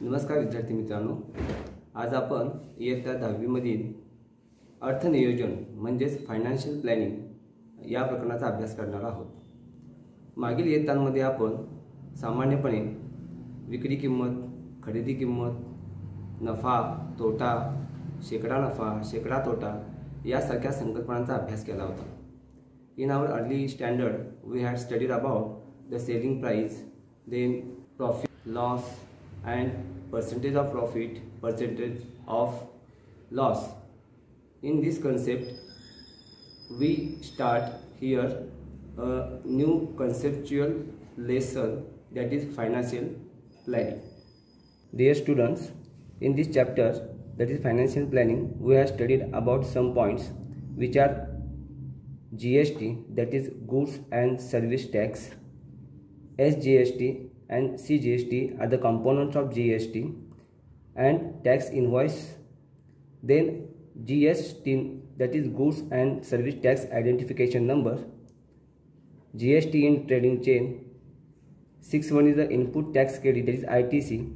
नमस्कार विद्यार्थी मित्रांनो, आज आपण इयत्ता 10वी मधील अर्थनियोजन म्हणजेच फायनान्शियल प्लॅनिंग या प्रकरणाचा अभ्यास करणार आहोत। मागील इयत्तांमध्ये आपण सामान्यपणे विक्री किंमत, खरेदी किंमत, नफा, तोटा, शेकडा नफा, शेकडा तोटा यासारख्या संकल्पनांचा अभ्यास केला होता। In our early standard, we had studied about the selling price, then profit, loss, and percentage of profit, percentage of loss. In this concept, we start here a new conceptual lesson, that is financial planning. Dear students, in this chapter, that is financial planning, we have studied about some points which are GST, that is goods and service tax, SGST and CGST are the components of GST, and tax invoice, then GST, that is goods and service tax identification number, GST in trading chain, 6th one is the input tax credit, that is ITC,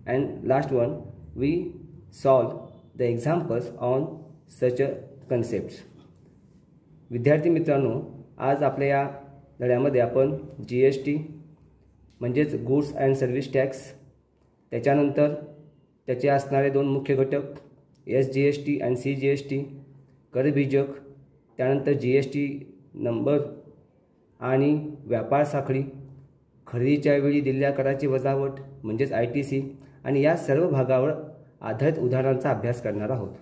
and last one we solve the examples on such a concepts. विद्यार्थी मित्रांनो, आज आपल्या या धड्यामध्ये आपण GST म्हणजेच goods and service tax, त्याच्यानंतर त्याचे असणारे दोन मुख्य घटक SGST आणि CGST, करबीजक, त्यानंतर GST नंबर आणि व्यापार साखळी, खरेदीच्या वेळी दिलेल्या कराची वजावट म्हणजेच ITC आणि या सर्व भागावर आधारित उदाहरणांचा अभ्यास करणार आहोत।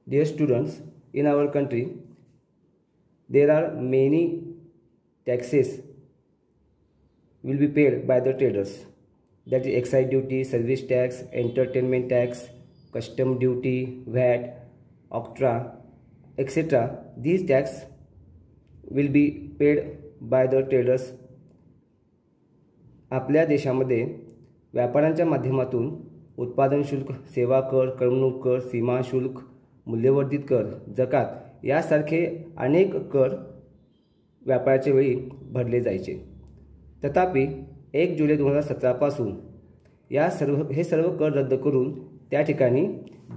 Dear students, in our country there are many taxes will be paid by the traders, that is excise duty, service tax, entertainment tax, custom duty, VAT, OCTRA, etc. These tax will be paid by the traders. आपल्या देशामध्ये व्यापाऱ्यांच्या माध्यमातून उत्पादन शुल्क, सेवा कर, करमणूक कर, सीमा शुल्क, मूल्यवर्धित कर, जकात यासारखे अनेक कर व्यापाराच्या वेळी भरले जायचे। तथापि 1 जुलै 2017 पासून हे सर्व कर रद्द करून त्या ठिकाणी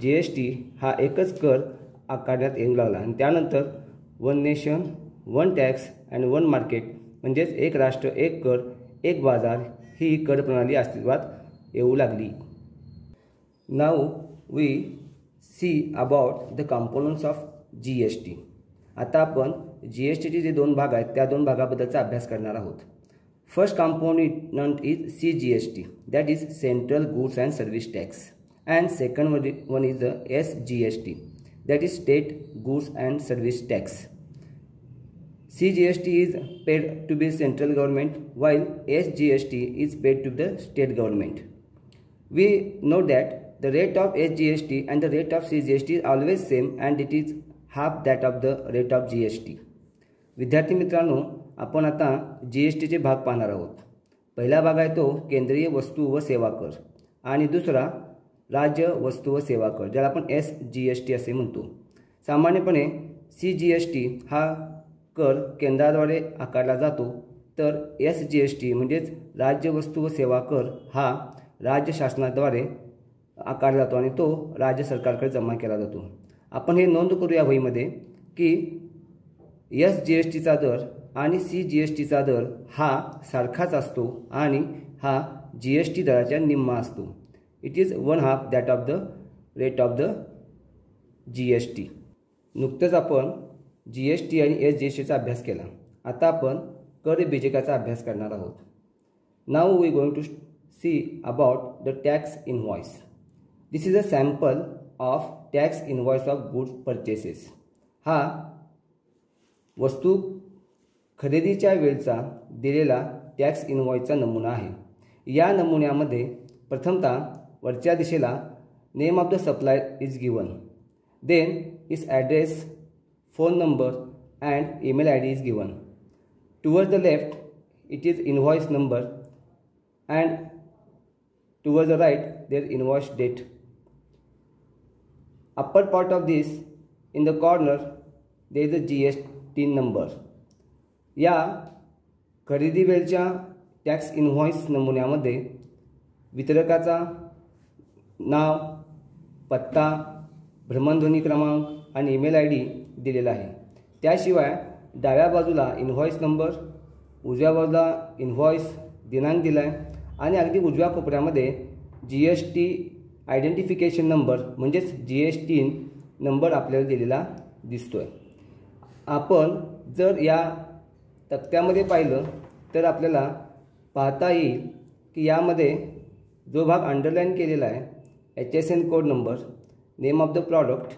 GST हा एकच कर आकारण्यात येऊ लागला आणि त्यानंतर one nation one tax and one market म्हणजेच एक राष्ट्र एक कर एक बाजार ही कर प्रणाली अस्तित्वात येऊ लागली। Now we see about the components of GST. आता आपण GSTचे जे दोन भाग आहेत त्या दोन भागाबद्दलचा अभ्यास करणार आहोत। First component is CGST, that is Central Goods and Service Tax, and second one is the SGST, that is State Goods and Service Tax. CGST is paid to the central government while SGST is paid to the state government. We know that the rate of SGST and the rate of CGST is always same and it is half that of the rate of GST. विद्यार्थी मित्रांनो, आपण आता GSTचे भाग पाहणार आहोत। पहिला भाग आहे तो केंद्रीय वस्तू व सेवा कर आणि दुसरा राज्य वस्तू व सेवा कर, ज्याला आपण SGST असे म्हणतो। सामान्यपणे CGST हा कर केंद्राद्वारे आकारला जातो, तर SGST म्हणजेच राज्य वस्तू व सेवा कर हा राज्य शासनाद्वारे आकारला जातो आणि तो राज्य सरकारकडे जमा केला जातो। आपण हे नोंद करूया वहीमध्ये की SGSTचा दर आणि CGSTचा दर हा सारखाच असतो आणि हा GST दराच्या निम्मा असतो। It is 1/2 that of the rate of the GST. नुकतंच आपण GST आणि SGSTचा अभ्यास केला। आता आपण कर बीजकाचा अभ्यास करणार आहोत। Now we going to see about the tax invoice. This is a sample of tax invoice of goods purchases. हा वस्तू खरेदीच्या वेळचा दिलेला टॅक्स इनवॉइसचा नमुना आहे। या नमुन्यामध्ये प्रथमतः वरच्या दिशेला name of the supplier is given, then its address, phone number and email ID is given. Towards the left it is invoice number and towards the right there invoice date. Upper part of this, in the corner, there is a GST number. या खरेदी वेळच्या tax invoice नमुन्यामध्ये वितरकाचा नाव, पत्ता, भ्रमणध्वनी क्रमांक आणि email ID दिलेला आहे। त्याशिवाय डाव्या बाजूला इनव्हॉइस नंबर, उजव्या बाजूला इनव्हॉइस दिनांक दिला आहे आणि अगदी उजव्या कोपऱ्यामध्ये GST आयडेंटिफिकेशन नंबर म्हणजेच GST नंबर आपल्याला दिलेला दिसतोय। आपण जर या तक्त्यामध्ये पाहिलं तर आपल्याला पाहता येईल की यामध्ये जो भाग अंडरलाइन केलेला आहे HSN code number, name of the product,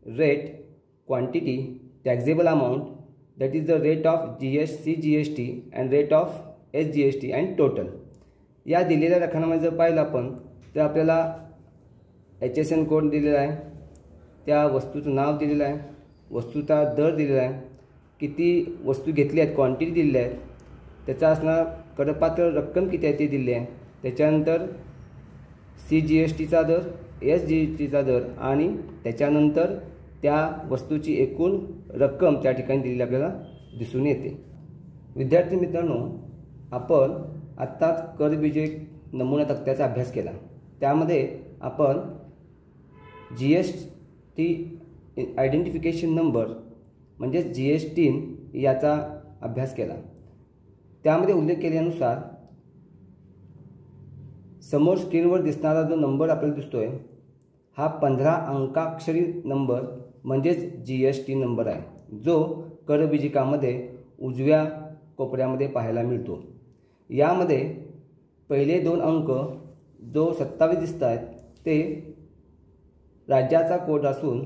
rate, quantity, taxable amount that is the rate of CGST and rate of SGST and total, या दिलेल्या रकान्यामध्ये जर पाहिलं आपण तर आपल्याला HSN कोड दिलेला आहे, त्या वस्तूचं नाव दिलेलं आहे, वस्तूचा दर दिलेला आहे, किती वस्तू घेतली आहेत, क्वांटिटी दिलेली आहे, त्याचा असणारा करपात्र रक्कम किती आहे ते दिले आहे, त्याच्यानंतर CGSTचा दर, SGSTचा दर आणि त्याच्यानंतर त्या वस्तूची एकूण रक्कम त्या ठिकाणी दिलेली आपल्याला दिसून येते। विद्यार्थी मित्रांनो, आपण आत्ताच करविजय नमुना तक्त्याचा अभ्यास केला। त्यामध्ये आपण GST आयडेंटिफिकेशन नंबर म्हणजेच GST याचा अभ्यास केला। त्यामध्ये उल्लेख केल्यानुसार समोर स्क्रीनवर दिसणारा जो नंबर आपल्याला दिसतोय हा 15 अंकाक्षरी नंबर म्हणजेच GST नंबर आहे, जो करविजिकामध्ये उजव्या कोपऱ्यामध्ये पाहायला मिळतो। यामध्ये पहिले 2 अंक जो 27 दिसत आहेत ते राज्याचा कोड असून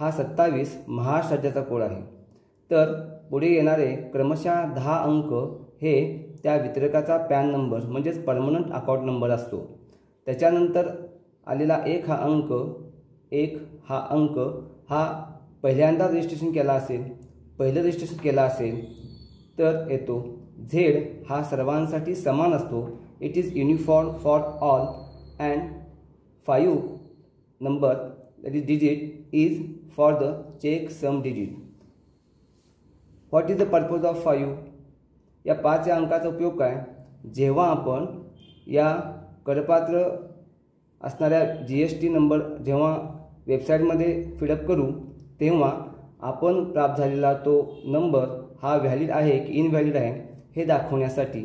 हा 27 महाराष्ट्र राज्याचा कोड आहे। तर पुढे येणारे क्रमशः 10 अंक हे त्या वितरकाचा पॅन नंबर म्हणजेच परमनंट अकाउंट नंबर असतो। त्याच्यानंतर आलेला 1 हा अंक हा पहिल्यांदा रजिस्ट्रेशन केला असेल, पहिलं रजिस्ट्रेशन केला असेल तर येतो। Z हा सर्वांसाठी समान असतो, it is uniform for all and 5 number that is digit is for the check sum digit. What is the purpose of 5? या 5 अंकाचा उपयोग काय? जेव्हा आपण या करपात्र असणाऱ्या GST नंबर जेव्हा वेबसाईटमध्ये फिलअप करू तेव्हा आपण प्राप्त झालेला तो नंबर हा व्हॅलिड आहे की इनव्हॅलिड आहे हे दाखवण्यासाठी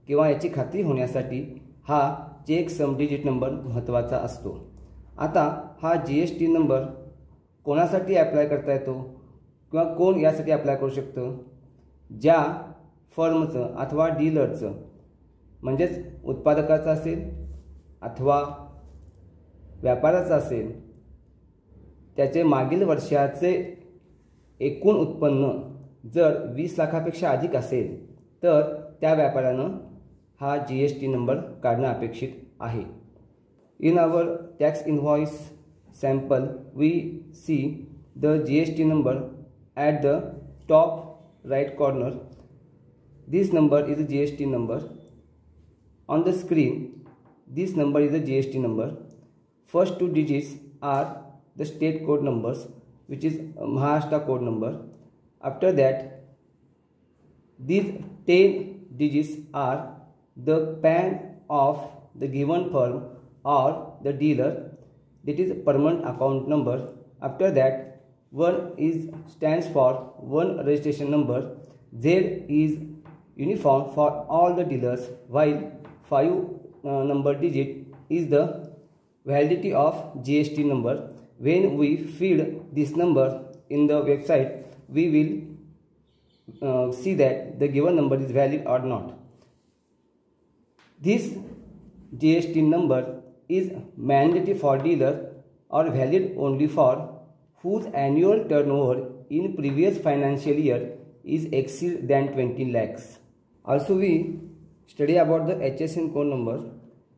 किंवा याची खात्री होण्यासाठी हा चेक सम डिजिट नंबर महत्त्वाचा असतो। आता हा GST नंबर कोणासाठी अप्लाय करता येतो किंवा कोण यासाठी अप्लाय करू शकतं? ज्या फर्मचं अथवा डीलरचं म्हणजेच उत्पादकाचं असेल अथवा व्यापाराचं असेल, त्याचे मागील वर्षाचे एकूण उत्पन्न जर 20 लाखापेक्षा अधिक असेल तर त्या व्यापाऱ्यानं हा GST नंबर काढणं अपेक्षित आहे। In our tax invoice sample, we see the GST number at the top right corner. This number is a GST number. On the screen, this number is a GST number. First 2 digits are the state code numbers, which is Maharashtra code number. After that, these 10 digits are the PAN of the given firm or the dealer, that is permanent account number. After that, 1 stands for 1 registration number. Z is uniform for all the dealers, while 5 number digit is the validity of GST number. When we feed this number in the website, we will see that the given number is valid or not. This GST number is mandatory for dealer or valid only for whose annual turnover in previous financial year is exceed than 20 lakhs. Also we study about the Hsn code number.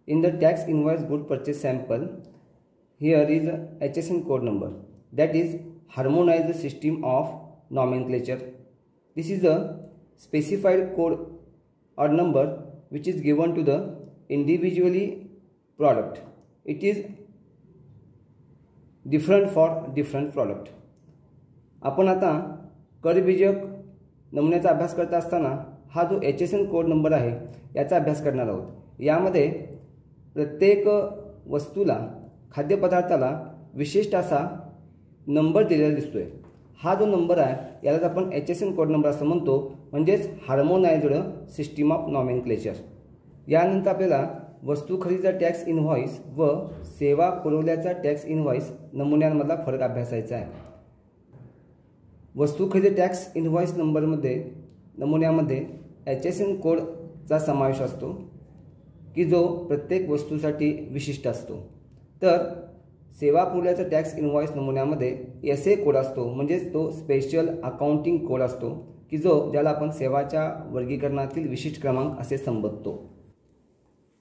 In the tax invoice good purchase sample, here is a Hsn code number, that is harmonize the system of nomenclature. This is a specified code or number which is given to the individually product. It is different for different product. आपण आता करविजक नमुन्याचा अभ्यास करत असताना हा जो Hsn code number आहे याचा अभ्यास करणार आहोत। यामध्ये प्रत्येक वस्तूला खाद्यपदार्थाला विशिष्ट असा नंबर दिलेला दिसतोय। हा जो नंबर आहे यालाच आपण HSN कोड नंबर असं म्हणतो, म्हणजेच हार्मोनाइज्ड सिस्टीम ऑफ नॉमेनक्लेचर। यानंतर आपल्याला वस्तू खरेदीचा टॅक्स इनव्हॉइस व सेवा पुरवल्याचा टॅक्स इनव्हॉइस नमुन्यांमधला फरक अभ्यासायचा आहे। वस्तू खरेदी टॅक्स इनव्हॉइस नमुन्यामध्ये HSN कोडचा समावेश असतो की जो प्रत्येक वस्तूसाठी विशिष्ट असतो। तर सेवा पुरवल्याचा टॅक्स इनव्हॉइस नमुन्यामध्ये SA कोड असतो, म्हणजेच तो स्पेशल अकाउंटिंग कोड असतो की ज्याला आपण सेवाच्या वर्गीकरणातील विशिष्ट क्रमांक असे संबोधतो।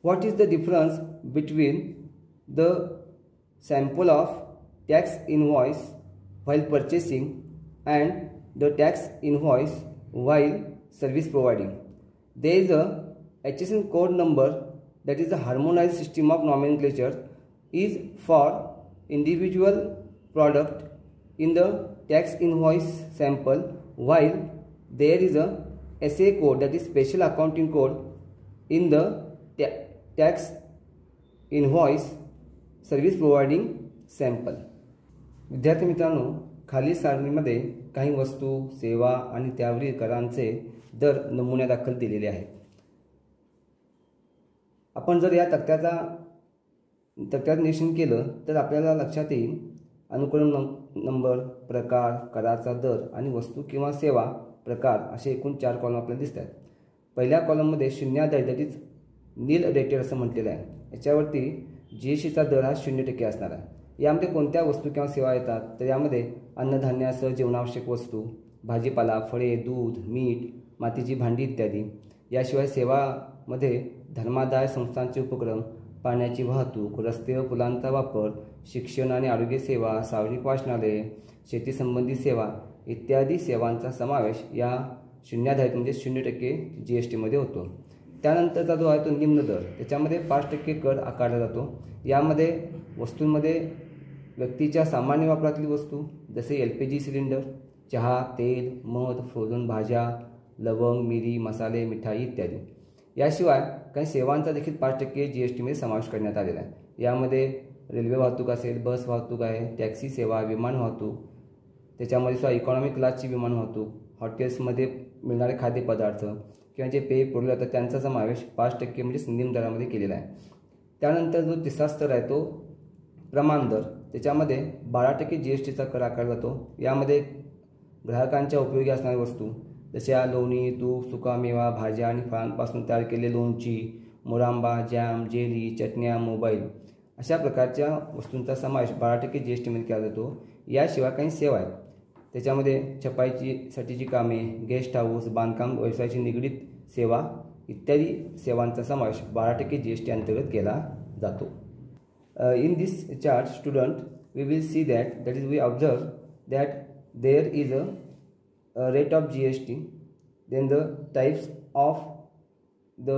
What is the difference between the sample of tax invoice while purchasing and the tax invoice while service providing? There is a Hsn code number, that is a harmonized system of nomenclature, is for individual product in the tax invoice sample, while there is a SA code, that is special accounting code, in the tax invoice service providing sample. विद्यार्थी मित्रांनो, खालील सारणीमध्ये काही वस्तू, सेवा आणि त्यावरील करांचे दर नमुन्यादाखल दिलेले आहेत। आपण जर या तक्त्यात निरीक्षण केलं तर आपल्याला लक्षात येईल अनुक्रम नंबर, प्रकार, कराचा दर आणि वस्तू किंवा सेवा प्रकार असे एकूण 4 कॉलम आपल्याला दिसतात। पहिल्या कॉलममध्ये शून्याधारित, दॅट इज नील रेटेड असं म्हटलेलं आहे। याच्यावरती GSTचा दर हा 0% असणार आहे। यामध्ये कोणत्या वस्तू किंवा सेवा येतात तर यामध्ये अन्नधान्यासह जीवनावश्यक वस्तू, भाजीपाला, फळे, दूध, मीठ, मातीची भांडी इत्यादी। याशिवाय सेवामध्ये धर्मादाय संस्थांचे उपक्रम, पाण्याची वाहतूक, रस्ते व पुलांचा वापर, शिक्षण आणि आरोग्य सेवा, सार्वजनिक वाचनालये, शेती संबंधी सेवा इत्यादी सेवांचा समावेश या शून्याधारित म्हणजे 0% GSTमध्ये होतो। त्यानंतरचा जो आहे तो निम्न दर, त्याच्यामध्ये 5% कर आकारला जातो। यामध्ये वस्तूंमध्ये व्यक्तीच्या सामान्य वापरातील वस्तू जसे LPG सिलेंडर, चहा, तेल, मध, फ्रोझन भाज्या, लवंग, मिरी, मसाले, मिठाई इत्यादी। याशिवाय काही सेवांचा देखील 5% GSTमध्ये समावेश करण्यात आलेला आहे। यामध्ये रेल्वे वाहतूक असेल, बस वाहतूक आहे, टॅक्सी सेवा, विमान वाहतूक, त्याच्यामध्ये सुद्धा इकॉनॉमी क्लासची विमान वाहतूक, हॉटेल्समध्ये मिळणारे खाद्यपदार्थ किंवा जे पेय पुरवले जातात त्यांचा समावेश 5% म्हणजे निम्न दरामध्ये केलेला आहे। त्यानंतर जो तिसरा स्तर आहे तो प्रमाण दर, त्याच्यामध्ये 12% GSTचा कर आकारला जातो। यामध्ये ग्राहकांच्या उपयोगी असणाऱ्या वस्तू जशा लोणी, तूप, सुकामेवा, भाज्या आणि फळांपासून तयार केलेले लोणची, मुरांबा, जॅम, जेली, चटण्या, मोबाईल अशा प्रकारच्या वस्तूंचा समावेश 12% GSTमध्ये केला जातो। याशिवाय काही सेवा आहेत, त्याच्यामध्ये छपाईसाठीची कामे, गेस्ट हाऊस, बांधकाम व्यवसायाशी निगडीत सेवा इत्यादी सेवांचा समावेश 12% GST अंतर्गत केला जातो। In this chart student we will see that we observe that there is a rate of GST, then the types of the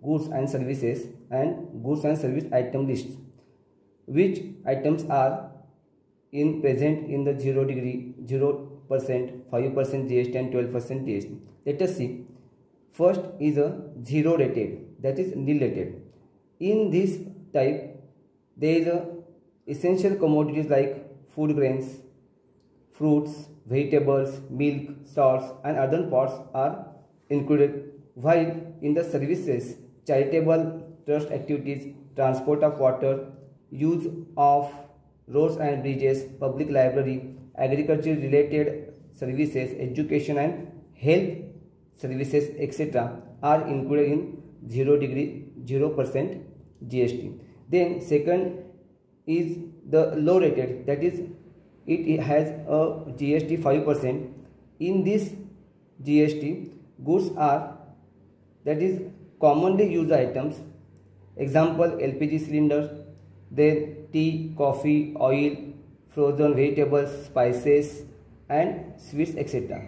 goods and services and goods and service item list, which items are in present in the 0%, 5% GST and 12% GST. Let us see. First is a zero rated, that is nil rated. In this type, there is a essential commodities like food grains, fruits, vegetables, milk, salts, and other parts are included. While in the services, charitable trust activities, transport of water, use of roads and bridges, public library, agriculture related services, education and health services, etc. are included in 0% GST. Then second is the low rated, that is it has a GST 5%. In this GST, goods are, that is commonly used items, example LPG cylinder, then tea, coffee, oil, frozen vegetables, spices and sweets, etc.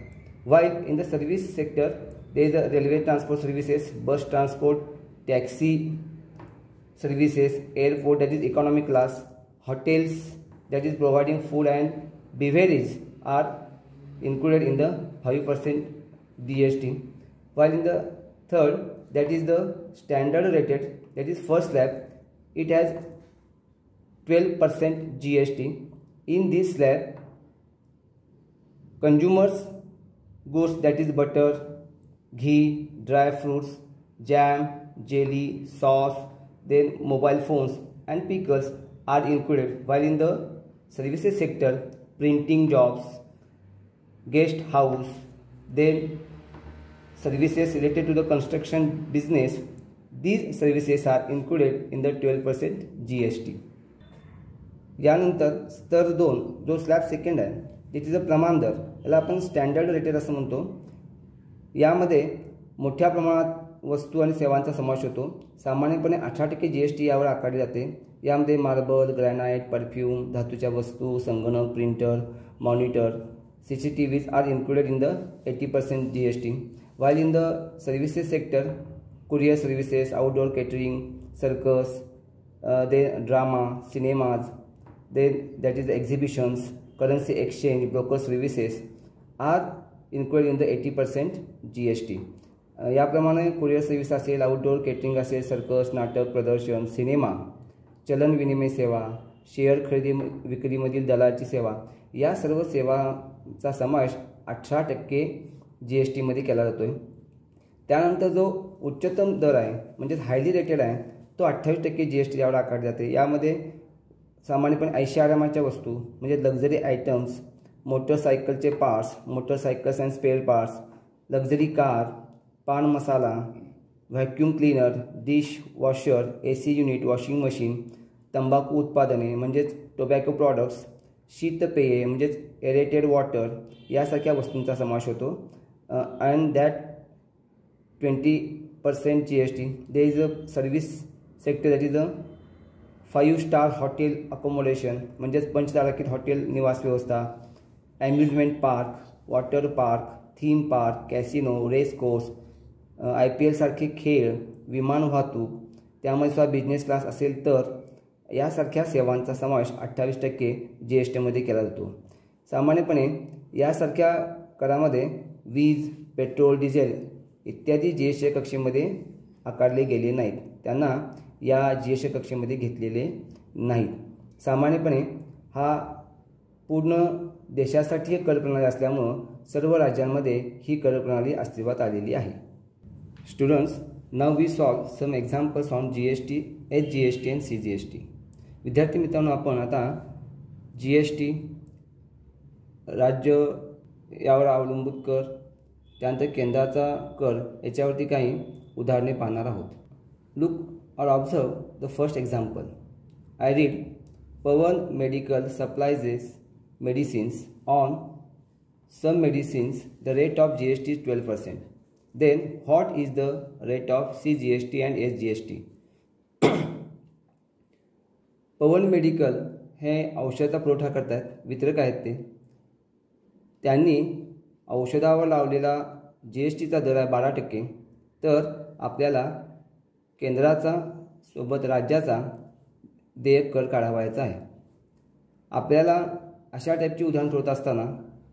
While in the service sector, there is a railway transport services, bus transport, taxi services, airport, that is economy class, hotels, that is providing food and beverage are included in the 5% GST. While in the third, that is the standard rated, that is first slab, it has 12% GST. In this slab, consumers goods, that is butter, ghee, dry fruits, jam, jelly, sauce, then mobile phones and pickles are included, while in the services sector, printing jobs, guest house, then services related to the construction business, these services are included in the 12% GST. यानंतर स्तर 2 जो slab second आहे तिथे प्रमाण दर, याला आपण standard rated असं म्हणतो. यामध्ये मोठ्या प्रमाणात वस्तू आणि सेवांचा समावेश होतो. सामान्यपणे 18% GST यावर आकारले जाते. यामध्ये मार्बल, ग्रॅनाइट, परफ्यूम, धातूच्या वस्तू, संगणक, printer, monitor, CCTVs are included in the 80% GST. While in the services sector, courier services, outdoor catering, circus, then drama, cinemas, then that is the exhibitions, currency exchange, broker services are included in the 80% GST. याप्रमाणे courier service असेल, outdoor catering असेल, circus, नाटक प्रदर्शन, cinema, चलन विनिमय सेवा, share खरेदी विक्रीमधील दलालची सेवा, या सर्व सेवांचा समावेश 18% GST मध्ये केला जातोय. त्यानंतर जो उच्चतम दर आहे म्हणजे हायली रेटेड आहे तो 28% GST यावर आकारले जाते. यामध्ये सामान्यपणे 80 आरामाच्या वस्तू म्हणजे लक्झरी आयटम्स, मोटरसायकलचे parts, motorcycles and spare parts, luxury car, paan masala, vacuum cleaner, dish washer, AC unit, washing machine, तंबाखू उत्पादने म्हणजेच टोबॅको प्रॉडक्ट्स, शीतपेये म्हणजेच एरेटेड वॉटर यासारख्या वस्तूंचा समावेश होतो. And that 20% GST. There is a service sector, that is a 5-star hotel accommodation म्हणजेच पंचतारांकित हॉटेल निवास व्यवस्था, amusement park, water park, theme park, casino, race course, IPL सारखे खेळ, विमान वाहतूक, त्यामध्ये सुद्धा बिझनेस क्लास असेल तर यासारख्या सेवांचा समावेश 28% GST मध्ये केला जातो. सामान्यपणे यासारख्या करामध्ये वीज, पेट्रोल, डिझेल इत्यादी GST कक्षेमध्ये आकारले गेले नाहीत. त्यांना या GST कक्षेमध्ये घेतलेले नाहीत. सामान्यपणे हा पूर्ण देशासाठी कर प्रणाली असल्यामुळे सर्व राज्यांमध्ये ही कर प्रणाली अस्तित्वात आलेली आहे. Students, now we solve some examples on GST, HGST and CGST. विद्यार्थी मित्रांनो, आपण आता GST, राज्य यावर अवलंबित कर, त्यानंतर केंद्राचा कर याच्यावरती काही उदाहरणे पाहणार आहोत. Look or observe the first example. I read, Pawan Medical supplies medicines. On some medicines, the rate of GST is 12%. Then, what is the rate of CGST and SGST? Pawan medical हे औषधाचा पुरवठा करतात, वितरक आहेत ते. त्यांनी औषधावर लावलेला GSTचा दर आहे 12%. तर आपल्याला केंद्राचा सोबत राज्याचा देयक कर काढावायचा आहे. आपल्याला अशा टाईपची उदाहरण सोडत असताना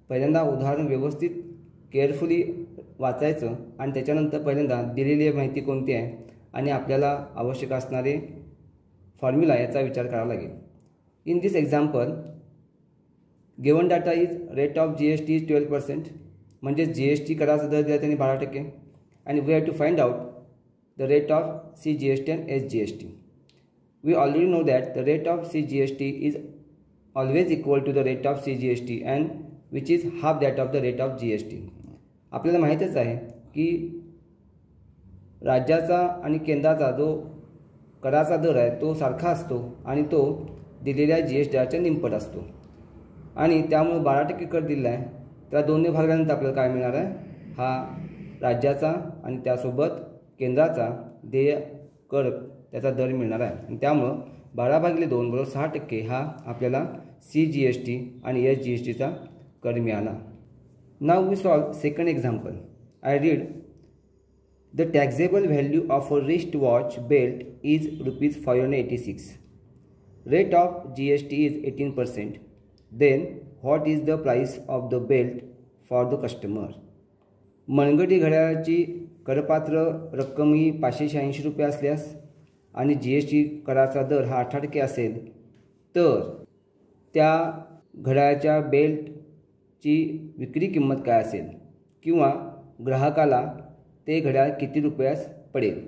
पहिल्यांदा उदाहरण व्यवस्थित केअरफुली वाचायचं आणि त्याच्यानंतर पहिल्यांदा दिलेली माहिती कोणती आहे आणि आपल्याला आवश्यक असणारे फॉर्म्युला याचा विचार करावा लागेल. In this example given data is rate of GST is 12%, म्हणजे GST कराचा दर दिला त्यांनी 12%. आणि we have to find out the rate of CGST and SGST. We already know that the rate of CGST is always equal to the rate of CGST and which is half that of the rate of GST. आपल्याला माहीतच आहे की राज्याचा आणि केंद्राचा जो कराचा दर आहे तो सारखा असतो आणि तो दिलेल्या GSTच्या निमपट असतो. आणि त्यामुळे 12% कर दिला आहे. त्याला 2ने भागल्यानंतर आपल्याला काय मिळणार आहे? हा राज्याचा आणि त्यासोबत केंद्राचा देय कर त्याचा दर मिळणार आहे. आणि त्यामुळे 12/2 बरोबर 6% हा आपल्याला CGST आणि SGSTचा कर मिळाला. Now we solve second example. I read, the taxable value of a wrist watch belt is ₹586. Rate of GST is 18%. Then what is the price of the belt for the customer. मनगटी घड्याळाची करपात्र रक्कम ही ₹586 असल्यास आणि GST कराचा दर हा 18% असेल तर त्या घड्याळाच्या बेल्टची विक्री किंमत काय असेल किंवा ग्राहकाला ते घड्याळ किती रुपयास पडेल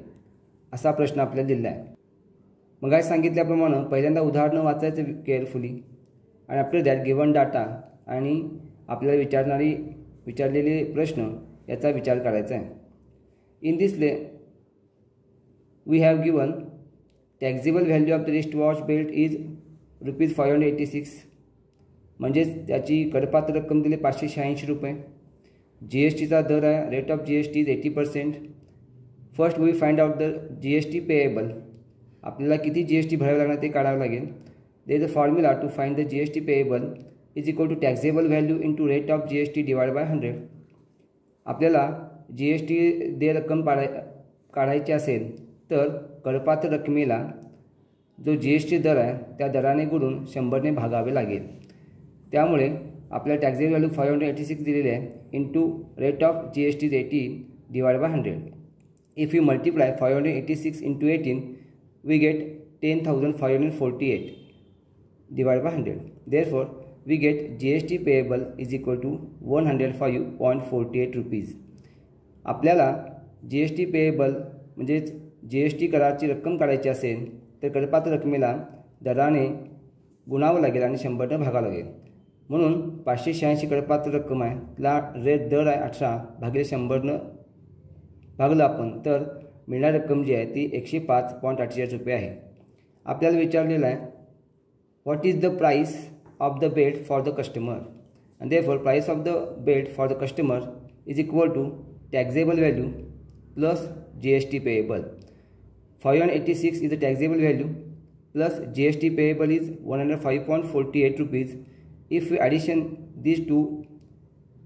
असा प्रश्न आपल्याला दिला आहे. मग आज सांगितल्याप्रमाणे पहिल्यांदा उदाहरणं वाचायचं केअरफुली आणि आफ्टर दॅट गिवन डाटा आणि आपल्याला विचारलेले प्रश्न याचा विचार करायचा आहे. In this we have given taxable value of the wristwatch belt is ₹586 म्हणजेच त्याची करपात्र रक्कम दिली 586 रुपये. GSTचा दर आहे rate of GST is 80%. First we find out the GST payable. आपल्याला किती GST भरावे लागणार ते काढावं लागेल. There is a formula to find the GST payable is equal to taxable value into rate of GST divide by 100. आपल्याला GST दे रक्कम काढायची असेल तर करपात्र रकमेला जो GST दर आहे त्या दराने गुणून 100ने भागावे लागेल. त्यामुळे आपल्याला टॅक्झेबल व्हॅल्यू 586 दिलेले आहे into rate of GST is 80 divide by 100. If you multiply 586 into 18 we get 10,548 divided by 100. Therefore, we get GST payable is equal to 105.48 rupees. आपल्याला GST payable म्हणजेच GST कराची रक्कम काढायची असेल तर करपात्र रकमेला दराने गुणावं लागेल आणि 100ने भागावं लागेल. म्हणून 586 करपात्र रक्कम आहे, तिला रेट दर आहे 18 भागिले 100 भागलं आपण तर मिळणारी रक्कम जी आहे ती 105.48 रुपये आहे. आपल्याला विचारलेलं आहे what is the price of the belt for the customer and therefore price of the belt for the customer is equal to taxable value plus GST payable. 586 is the taxable value plus GST payable is 105.48 rupees. If we addition these two,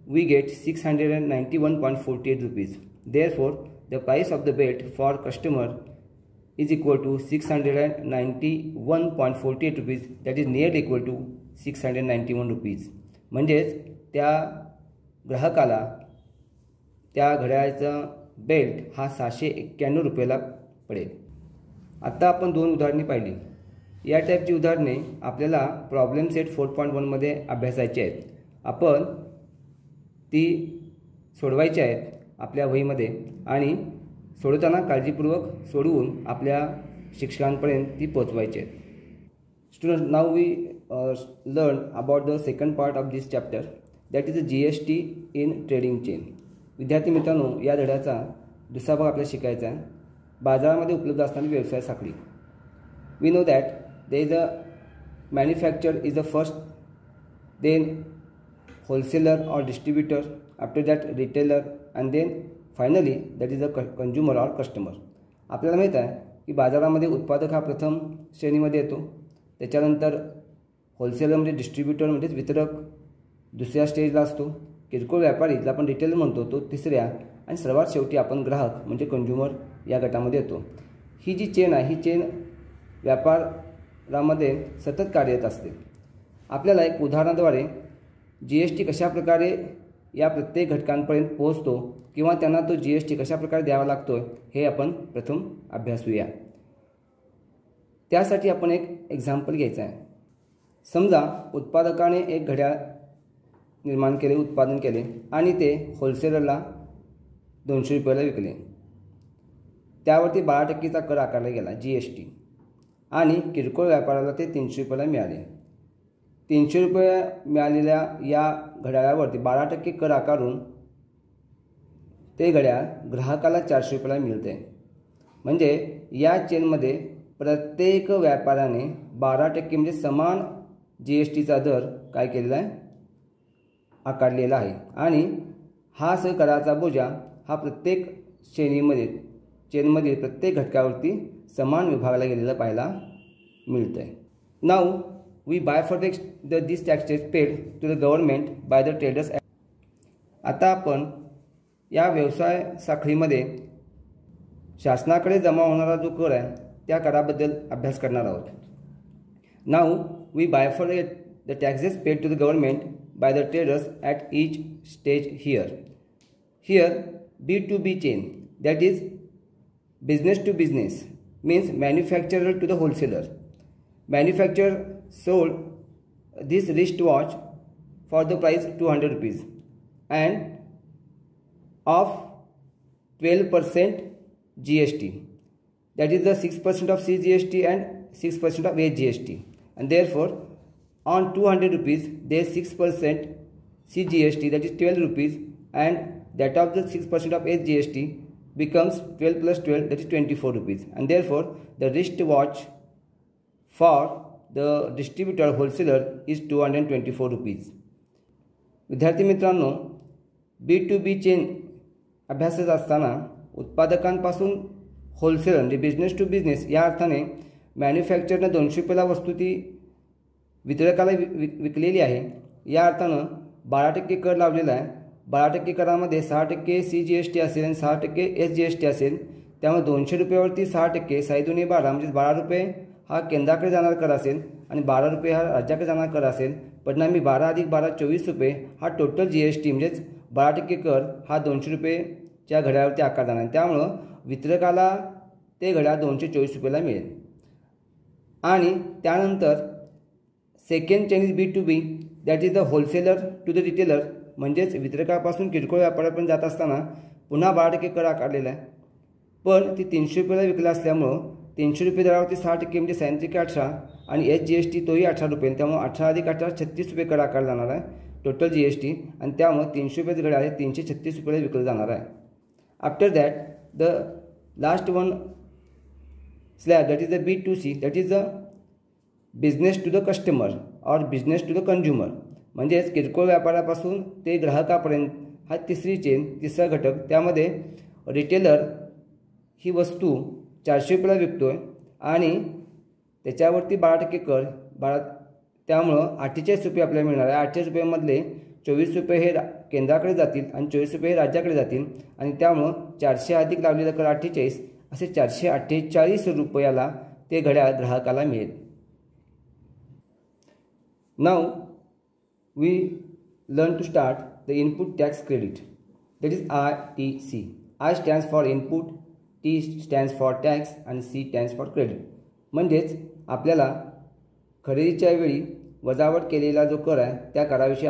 we get 691.48 rupees. Therefore, the price of the belt for customer is equal to 691.48 rupees. That is nearly equal to 691 rupees. म्हणजेच त्या ग्राहकाला त्या घड्याळाचा belt हा 691 रुपयाला पडेल. आता आपण 2 उदाहरणे पाहिली. या टाईपची उदाहरणे आपल्याला प्रॉब्लेम सेट 4.1 मध्ये अभ्यासायची आहेत. आपण ती सोडवायची आहेत आपल्या वहीमध्ये आणि सोडवताना काळजीपूर्वक सोडवून आपल्या शिक्षकांपर्यंत ती पोहोचवायची आहेत. Student, now we learn about the second part of this chapter that is the GST in trading chain. विद्यार्थी मित्रांनो, या धड्याचा दुसरा भाग आपल्याला शिकायचा आहे बाजारामध्ये उपलब्ध असणारी व्यवसाय साखळी. We know that there is a manufacturer is the first, then wholesaler or distributor, after that retailer, and then finally that is the consumer or customer. आपल्याला माहीत आहे की बाजारामध्ये उत्पादक हा प्रथम श्रेणीमध्ये येतो, त्याच्यानंतर होलसेलर म्हणजे डिस्ट्रीब्युटर म्हणजेच वितरक दुसऱ्या स्टेजला असतो, किरकोळ व्यापारी ज्याला आपण रिटेलर म्हणतो तो तिसऱ्या, आणि सर्वात शेवटी आपण ग्राहक म्हणजे कंझ्युमर या गटामध्ये येतो. ही जी चेन आहे ही चेन व्यापारामध्ये सतत कार्यरत असते. आपल्याला एक उदाहरणाद्वारे GST कशाप्रकारे या प्रत्येक घटकांपर्यंत पोहोचतो किंवा त्यांना तो GST कशाप्रकारे द्यावा लागतो हे आपण प्रथम अभ्यासूया. त्यासाठी आपण एक एक्झाम्पल घ्यायचं आहे. समजा उत्पादकाने एक घड्याळ निर्माण केले, उत्पादन केले आणि ते होलसेलरला 200 रुपयाला विकले. त्यावरती 12% कर आकारला गेला GST आणि किरकोळ व्यापाराला ते 300 रुपयाला मिळाले. 300 रुपये मिळालेल्या या घड्याळावरती 12% कर आकारून ते घड्याळ ग्राहकाला 400 रुपयाला मिळते. म्हणजे या चेनमध्ये प्रत्येक व्यापाऱ्याने 12% म्हणजे समान GSTचा दर काय केलेला आहे, आकारलेला आहे. आणि हा कराचा बोजा हा प्रत्येक चेनमधील प्रत्येक घटकावरती समान विभागला गेलेला पाहायला मिळतं आहे. Now we bifurcate this taxes paid to the government by the traders. आता आपण या व्यवसाय साखळीमध्ये शासनाकडे जमा होणारा जो कर आहे त्या कराबद्दल अभ्यास करणार आहोत. Now we bifurcate the taxes paid to the government by the traders at each stage here. Here B2B chain, that is business to business, means manufacturer to the wholesaler. Manufacturer sold this wristwatch for the price 200 rupees and of 12% GST. That is the 6% of CGST and 6% of HGST. And therefore, on 200 rupees, there is 6% CGST, that is 12 rupees, and that of the 6% of HGST becomes 12 plus 12, that is 24 rupees. And therefore, the wristwatch for the distributor wholesaler is 224 rupees. विद्यार्थी मित्रांनो, B2B chain अभ्यासत असताना उत्पादकांपासून wholesaler म्हणजे business to business या अर्थाने मॅन्युफॅक्चरनं 200 रुपयाला वस्तू ती वितरकाला विकलेली आहे. या अर्थानं 12% कर लावलेला आहे. 12% करामध्ये 6% CGST असेल आणि 6% SGST असेल. त्यामुळे 200 रुपयावरती 6% 6×2=12 म्हणजे 12 रुपये हा केंद्राकडे जाणारा कर असेल आणि 12 रुपये हा राज्याकडे जाणारा कर असेल. परिणामी 12 + 12 24 रुपये हा टोटल GST म्हणजेच 12% कर हा 200 रुपयेच्या घड्याळावरती आकारला जाणार. त्यामुळं वितरकाला ते घड्याळ 224 रुपयाला मिळेल. आणि त्यानंतर second chain is B2B, that is the wholesaler to the retailer, म्हणजेच वितरकापासून किरकोळ व्यापाऱ्यापर्यंत जात असताना पुन्हा 12% कर आकारलेला आहे. पण ती 300 रुपयाला विकला असल्यामुळं 300 रुपये दरावरती 6% म्हणजे 37×18 आणि SGST तोही 18 रुपये. त्यामुळे 18 + 18 36 रुपये कर आकारला जाणार आहे टोटल GST. आणि त्यामुळे 300 रुपयाचं घड्याळ आहे 336 रुपयाला विकलं जाणार आहे. After that the last one slab, that is the B2C, that is the business to the customer और बिझनेस टू द कंझ्युमर, म्हणजेच किरकोळ व्यापारापासून ते ग्राहकापर्यंत हा तिसरी चेन, तिसरा घटक. त्यामध्ये रिटेलर ही वस्तू 400 रुपयाला विकतोय आणि त्याच्यावरती 12% कर त्यामुळं 48 रुपये आपल्याला मिळणार आहे. 48 रुपयामधले 24 रुपये हे केंद्राकडे जातील आणि 24 रुपये हे राज्याकडे जातील. आणि त्यामुळं 400 अधिक लावलेला कर 48 असे 448 रुपयाला ते घड्याळ ग्राहकाला मिळेल. Now we learn to start the input tax credit, that is ITC. I stands for input, T stands for tax and C stands for credit. म्हणजेच आपल्याला खरेदीच्या वेळी वजावट केलेला जो कर आहे त्या कराविषयी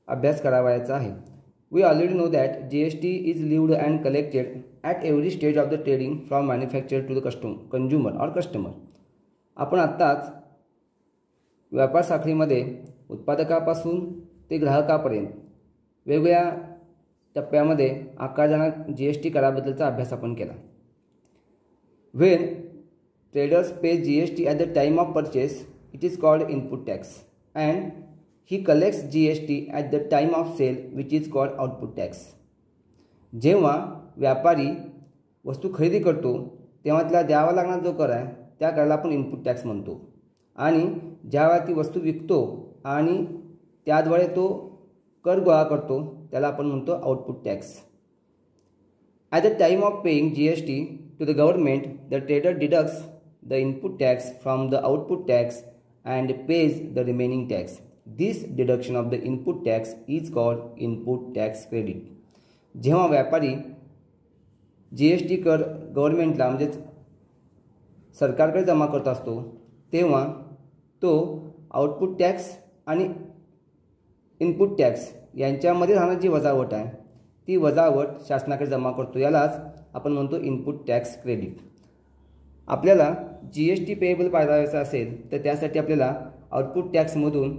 अभ्यास करावायचा आहे. We already know that GST is levied and collected at every stage of the trading from manufacturer to the consumer or customer. आपण आत्ताच व्यापार साखळीमध्ये उत्पादकापासून ते ग्राहकापर्यंत वेगवेगळ्या टप्प्यामध्ये आकारला GST कराबद्दलचा अभ्यास आपण केला. When traders pay GST at the time of purchase, it is called input tax, and he collects GST at the time of sale, which is called output tax. जेव्हा व्यापारी वस्तू खरेदी करतो तेव्हा त्याला द्यावा लागणारा जो कर आहे त्या कराला आपण इनपुट टॅक्स म्हणतो. आणि ज्यावेळा ती वस्तू विकतो आणि त्याद्वारे तो कर गोळा करतो त्याला आपण म्हणतो output tax. At the time of paying GST to the government, the trader deducts the input tax from the output tax and pays the remaining tax. This deduction of the input tax is called input tax credit. जेव्हा व्यापारी GST कर गव्हर्नमेंटला म्हणजेच सरकारकडे जमा करत असतो तेव्हा तो आउटपुट टॅक्स आणि इनपुट टॅक्स यांच्यामध्ये राहणारी जी वजावट आहे ती वजावट शासनाकडे जमा करतो. यालाच आपण म्हणतो इनपुट टॅक्स क्रेडिट. आपल्याला GST पेएबल पाहायचा असेल तर त्यासाठी आपल्याला आउटपुट टॅक्समधून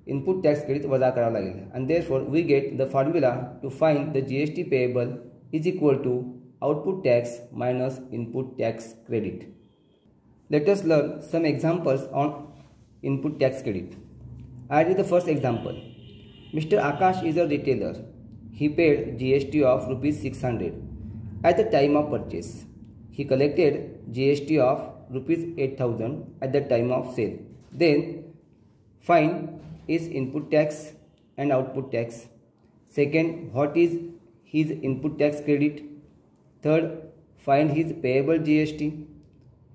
इनपुट टॅक्स क्रेडिट वजा करावं लागेल. And therefore we get the formula to find the GST payable is equal to output tax minus input tax credit. Let us learn some examples on input tax credit. I read the first example. Mr. Akash is a retailer. He paid GST of ₹600 at the time of purchase. He collected GST of ₹8,000 at the time of sale. Then find his input tax and output tax. Second, what is his input tax credit? Third, find his payable GST.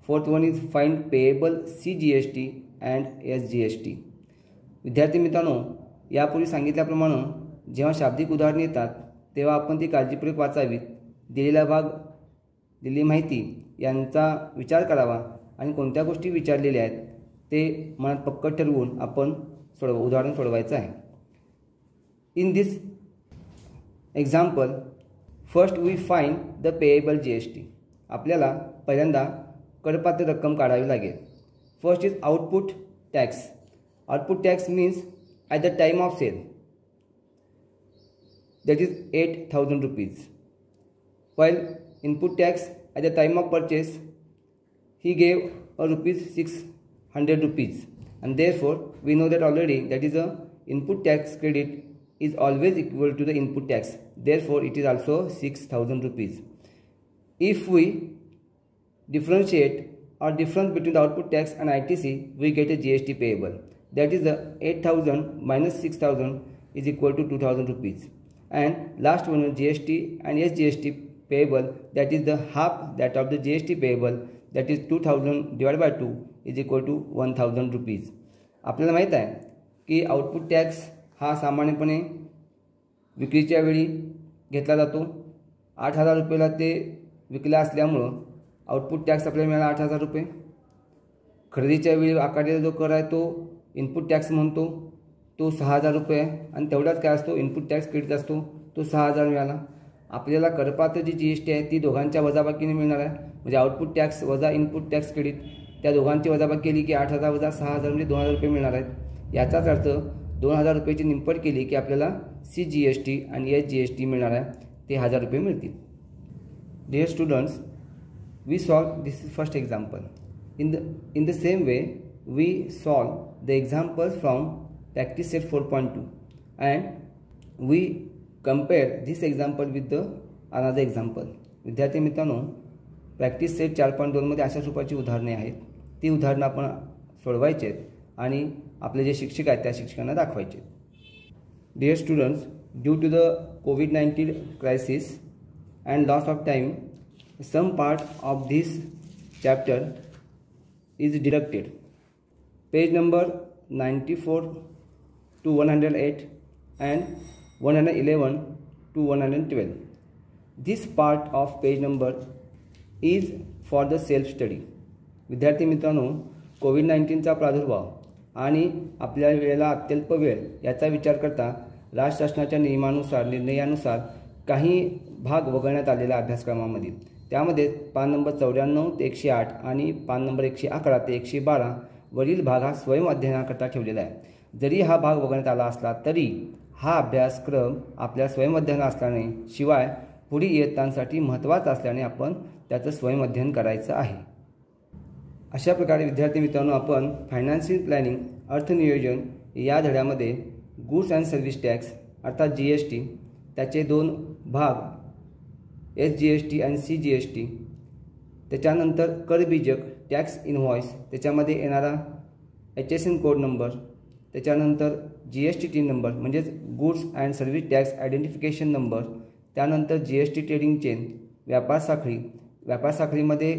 Fourth one is find payable CGST and SGST. विद्यार्थी मित्रांनो, यापूर्वी सांगितल्याप्रमाणे जेव्हा शाब्दिक उदाहरणे येतात तेव्हा आपण ती काळजीपूर्वक वाचावीत. दिलेला भाग दिलेली माहिती यांचा विचार करावा आणि कोणत्या गोष्टी विचारलेल्या आहेत ते मनात पक्कं ठरवून आपण उदाहरण सोडवायचं आहे. In this example first we find the payable GST. आपल्याला पहिल्यांदा करपात्र रक्कम काढावी लागेल. First is output tax. Output tax means at the time of sale that is 8,000 rupees, while input tax at the time of purchase he gave a rupees 600 rupees, and therefore we know that already that is a input tax credit is always equal to the input tax, therefore it is also 6,000 rupees. If we differentiate or difference between the output tax and ITC, we get a GST payable, that is the 8,000 minus 6,000 is equal to 2,000 rupees. And last one is GST and SGST payable, that is the half that of the GST payable, that is 2,000 divided by 2 is equal to 1,000 rupees. आपल्याला माहीत आहे की output tax हा सामान्यपणे विक्रीच्या वेळी घेतला जातो. 8,000 रुपयाला ते विकला असल्यामुळं आउटपुट टॅक्स आपल्याला मिळाला 8,000 रुपये. खरेदीच्या वेळी आकारलेला जो कर आहे तो इनपुट टॅक्स म्हणतो, तो 6,000 रुपये आहे. आणि तेवढाच काय असतो इनपुट टॅक्स क्रेडिट असतो, तो 6,000 मिळाला. आपल्याला करपात्र जी GST आहे ती दोघांच्या वजाबाकीने मिळणार आहे. म्हणजे आउटपुट टॅक्स वजा इनपुट टॅक्स क्रेडिट त्या दोघांची वजाबाकी केली की 8,000 वजा 6,000 म्हणजे 2,000 रुपये मिळणार आहेत. याचाच अर्थ 2,000 रुपयाची निंपट केली की आपल्याला CGST आणि SGST मिळणार आहे, ते 1,000 रुपये मिळतील. Dear students, we solve this first example. in the same way we solve the examples from practice set 4.2 and we compare this example with the another example. विद्यार्थी मित्रांनो, प्रॅक्टिस सेट 4.2 मध्ये अशा स्वरूपाची उदाहरणे आहेत. ती उदाहरणं आपण सोडवायची आहेत आणि आपले जे शिक्षक आहेत त्या शिक्षकांना दाखवायचे. Dear students, due to the COVID-19 crisis and loss of time, some part of this chapter is deducted. Page number 94 to 108 and 111 to 112. This part of page number is for the self study. विद्यार्थी मित्रांनो, COVID-19चा प्रादुर्भाव आणि आपल्या वेळेला अत्यल्प वेळ याचा विचार करता राज्य शासनाच्या निर्णयानुसार काही भाग वगळण्यात आलेल्या अभ्यासक्रमामध्ये. त्यामध्ये पान नंबर 94 ते 108 आणि पान नंबर 111 ते 112 वरील भाग हा स्वयं अध्ययनाकरता ठेवलेला आहे. जरी हा भाग वगळण्यात आला असला तरी हा अभ्यासक्रम आपल्या स्वयं अध्ययन असल्याने शिवाय पुढील इयत्तांसाठी महत्त्वाचा असल्याने आपण त्याचं स्वयं अध्ययन करायचं आहे. अशा प्रकारे विद्यार्थी मित्रांनो, आपण फायनान्शियल प्लॅनिंग अर्थनियोजन या धड्यामध्ये गुड्स अँड सर्व्हिस टॅक्स अर्थात GST, त्याचे 2 भाग SGST आणि CGST, त्याच्यानंतर करबीजक टॅक्स इनव्हॉइस, त्याच्यामध्ये येणारा Hsn कोड नंबर, त्याच्यानंतर GST नंबर म्हणजेच goods and service tax identification number, त्यानंतर GST ट्रेडिंग चेन, व्यापार साखळी, व्यापार साखळीमध्ये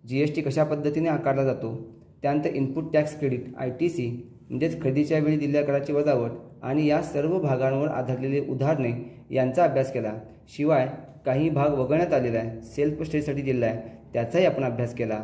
GST कशा पद्धतीने आकारला जातो, त्यानंतर इनपुट टॅक्स क्रेडिट ITC म्हणजेच खरेदीच्या वेळी दिलेल्या कराची वजावट आणि या सर्व भागांवर आधारलेले उदाहरणे यांचा अभ्यास केला. शिवाय काही भाग वगळण्यात आलेला आहे, सेल्फ स्टडीसाठी दिलेला आहे, त्याचाही आपण अभ्यास केला.